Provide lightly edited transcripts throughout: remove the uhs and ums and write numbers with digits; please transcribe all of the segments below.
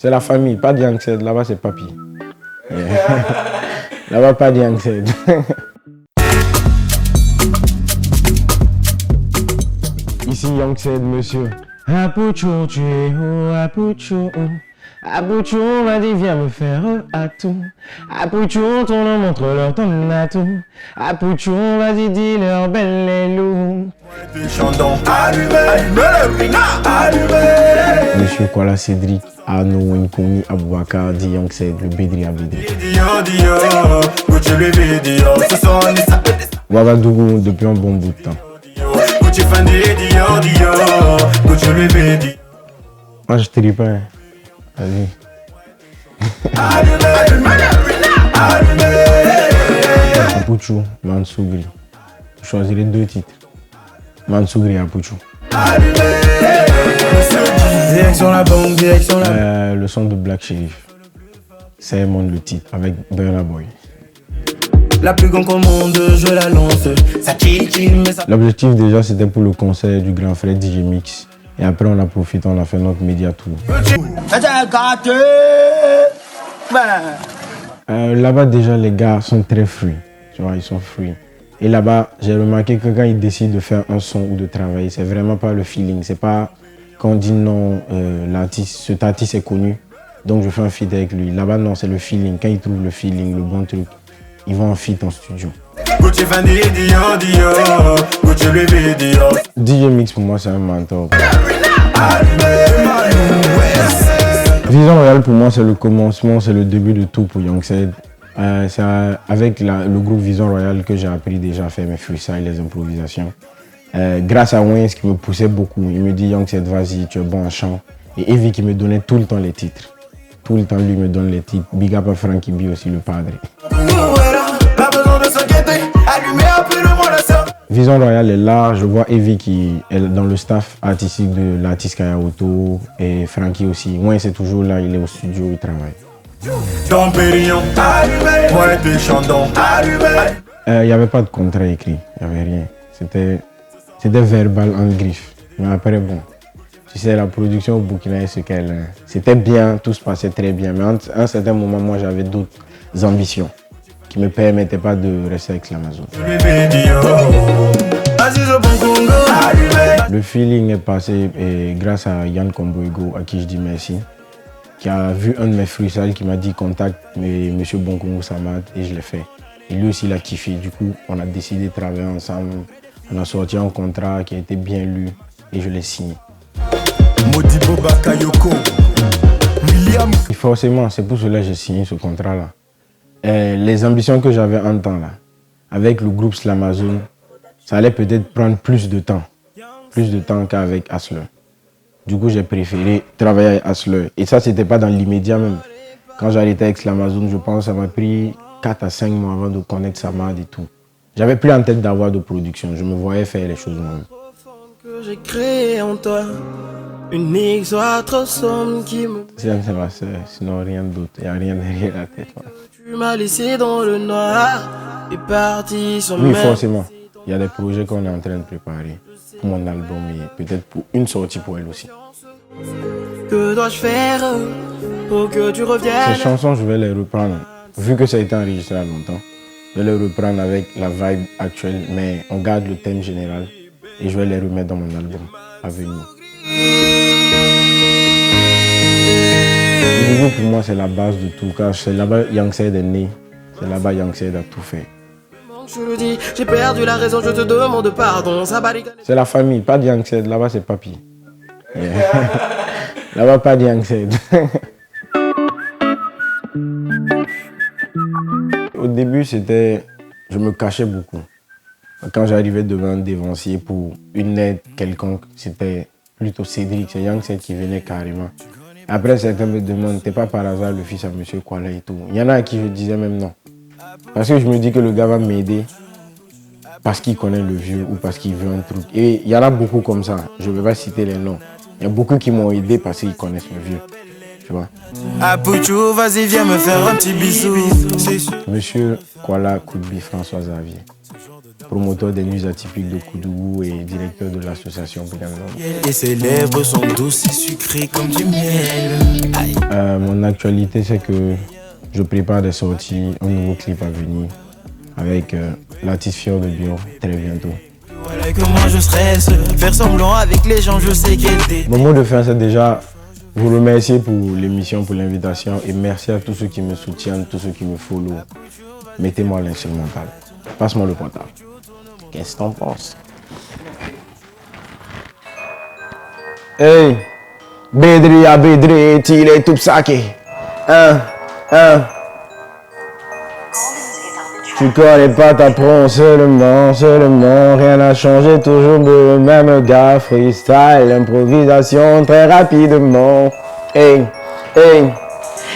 C'est la famille, pas de Youngsed. Là-bas, c'est papy. Yeah. Là-bas, pas de Youngsed. Ici, Youngsed, monsieur. Apouchou, tu es où, Apouchou? Apouchou m'a dit, viens me faire à tout. Apouchou, ton nom montre-leur ton atout. Apouchou, vas-y, dis-leur belle et loup. Monsieur Kuala Cédric, Arnaud Wenkouni, Aboubakar, dit Youngsed, le Bédri à Bédri. Ouagadougou depuis un bon bout de temps. Moi, je te dis pas. Vas-y. Apouchou, Mansougri. Je choisirai 2 titres. Mansougri et Apouchou. Direction la banque, direction la... le son de Black Sherif. C'est le titre avec Burna Boy. La plus grande commande, je la lance. L'objectif déjà c'était pour le concert du grand frère DJ Mix. Et après on a profité, on a fait notre média tour. Là-bas déjà les gars sont très free. Tu vois, ils sont free. Et là-bas, j'ai remarqué que quand ils décident de faire un son ou de travailler, c'est vraiment pas le feeling. C'est pas quand on dit non, cet artiste est connu, donc je fais un feat avec lui. Là-bas, non, c'est le feeling. Quand ils trouvent le feeling, le bon truc, ils vont en feat en studio. DJ Mix pour moi, c'est un mentor. Vision Royale pour moi, c'est le commencement, c'est le début de tout pour Youngsed. C'est avec le groupe Vision Royale que j'ai appris déjà à faire mes freestyles, les improvisations. Grâce à Wayne qui me poussait beaucoup, il me dit Youngsed, vas-y, tu es bon en chant. Et Evie qui me donnait tout le temps les titres. Tout le temps, lui me donne les titres. Big up à Frankie B aussi, le padre. Vision Royale est là, je vois Evie qui est dans le staff artistique de l'artiste Kaya Auto et Frankie aussi. Wayne c'est toujours là, il est au studio, il travaille. Il n'y avait pas de contrat écrit, il n'y avait rien. C'était verbal en griffe. Mais après, bon, tu sais, la production au Burkina est ce qu'elle est. C'était bien, tout se passait très bien. Mais à un certain moment, moi, j'avais d'autres ambitions qui ne me permettaient pas de rester avec l'Amazon. Le feeling est passé et grâce à Yann Komboigo, à qui je dis merci, qui a vu un de mes freestyles qui m'a dit contacte M. Bonkongo Samad et je l'ai fait. Et lui aussi il a kiffé, du coup on a décidé de travailler ensemble. On a sorti un contrat qui a été bien lu et je l'ai signé. Et forcément, c'est pour cela que j'ai signé ce contrat-là. Les ambitions que j'avais en temps là, avec le groupe Slamazone, ça allait peut-être prendre plus de temps qu'avec Hustler. Du coup, j'ai préféré travailler avec Hustler. Et ça, c'était pas dans l'immédiat même. Quand j'ai arrêté avec Slamazone, je pense que ça m'a pris 4 à 5 mois avant de connaître Samad et tout. J'avais plus en tête d'avoir de production. Je me voyais faire les choses moi-même. J'ai créé en toi une histoire trop sombre qui me... C'est ma soeur, sinon rien d'autre. Il n'y a rien derrière la tête. Ouais. Tu m'as laissé dans le noir et parti sur oui, forcément. Il y a des projets qu'on est en train de préparer pour mon album et peut-être pour une sortie pour elle aussi. Que dois-je faire pour que tu reviennes? Ces chansons, je vais les reprendre. Vu que ça a été enregistré à longtemps, je vais les reprendre avec la vibe actuelle, mais on garde le thème général et je vais les remettre dans mon album à venir. Le niveau pour moi, c'est la base de tout, car c'est là-bas Youngsed est né, c'est là-bas Youngsed a tout fait. Je le dis, j'ai perdu la raison, je te demande pardon. C'est la famille, pas de Youngsed, là-bas c'est papy. Yeah. Là-bas pas de Youngsed. Au début, je me cachais beaucoup. Quand j'arrivais devant un dévancier pour une aide quelconque, c'était plutôt Cédric, c'est Youngsed qui venait carrément. Après, certains me demandent, t'es pas par hasard le fils à M. Kuala et tout. Il y en a à qui je disais même non. Parce que je me dis que le gars va m'aider parce qu'il connaît le vieux ou parce qu'il veut un truc. Et il y en a beaucoup comme ça, je ne vais pas citer les noms. Il y a beaucoup qui m'ont aidé parce qu'ils connaissent le vieux. Tu vois. Apouchou, vas-y, viens me faire un petit bisou. Monsieur Kuala Koudbi François Xavier. promoteur des nuits atypiques de Koudougou et directeur de l'association Bougamdom. Et ses lèvres sont douces et sucrées comme du miel. Mon actualité, c'est que je prépare des sorties, un nouveau clip à venir avec l'artiste Fior de Bio très bientôt. Voilà comment je stresse, faire semblant avec les gens, je sais qu'elle t'est. Mon mot de fin, c'est déjà vous remercier pour l'émission, pour l'invitation et merci à tous ceux qui me soutiennent, tous ceux qui me follow. Mettez-moi l'instrumental. Passe-moi le portable. Qu'est-ce que t'en penses? Hey, Bédri à Bédri, il est tout saké. Tu connais pas, t'apprends seulement, rien n'a changé, toujours le même gars, freestyle, improvisation très rapidement. Hey,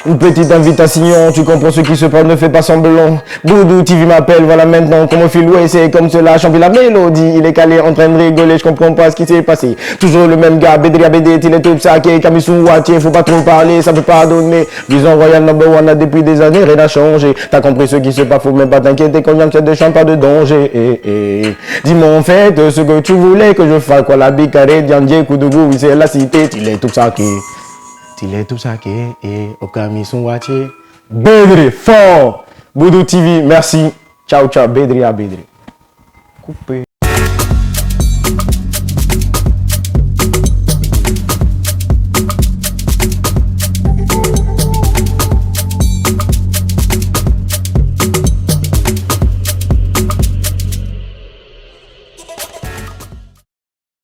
une petite invitation, tu comprends ce qui se passe, ne fais pas semblant. Boudou TV m'appelle, voilà maintenant comment filouer, c'est comme cela, chanter la mélodie. Il est calé en train de rigoler, je comprends pas ce qui s'est passé. Toujours le même gars, Bédri à Bédri, il est tout saké, Kamisou Watier, faut pas trop parler, ça peut pas donner. Vision Royal number one, là depuis des années, rien n'a changé. T'as compris ce qui se passe, faut même pas t'inquiéter, quand vient de chante, pas de danger. Dis-moi en fait ce que tu voulais que je fasse, quoi la bicaré, Diandier, Koudougou, oui c'est la cité, il est tout saké. Il est tout saké et au Kamisou Watier. Bédri, fort! Boudou TV, merci. Ciao, ciao, Bédri à Bédri. Coupé.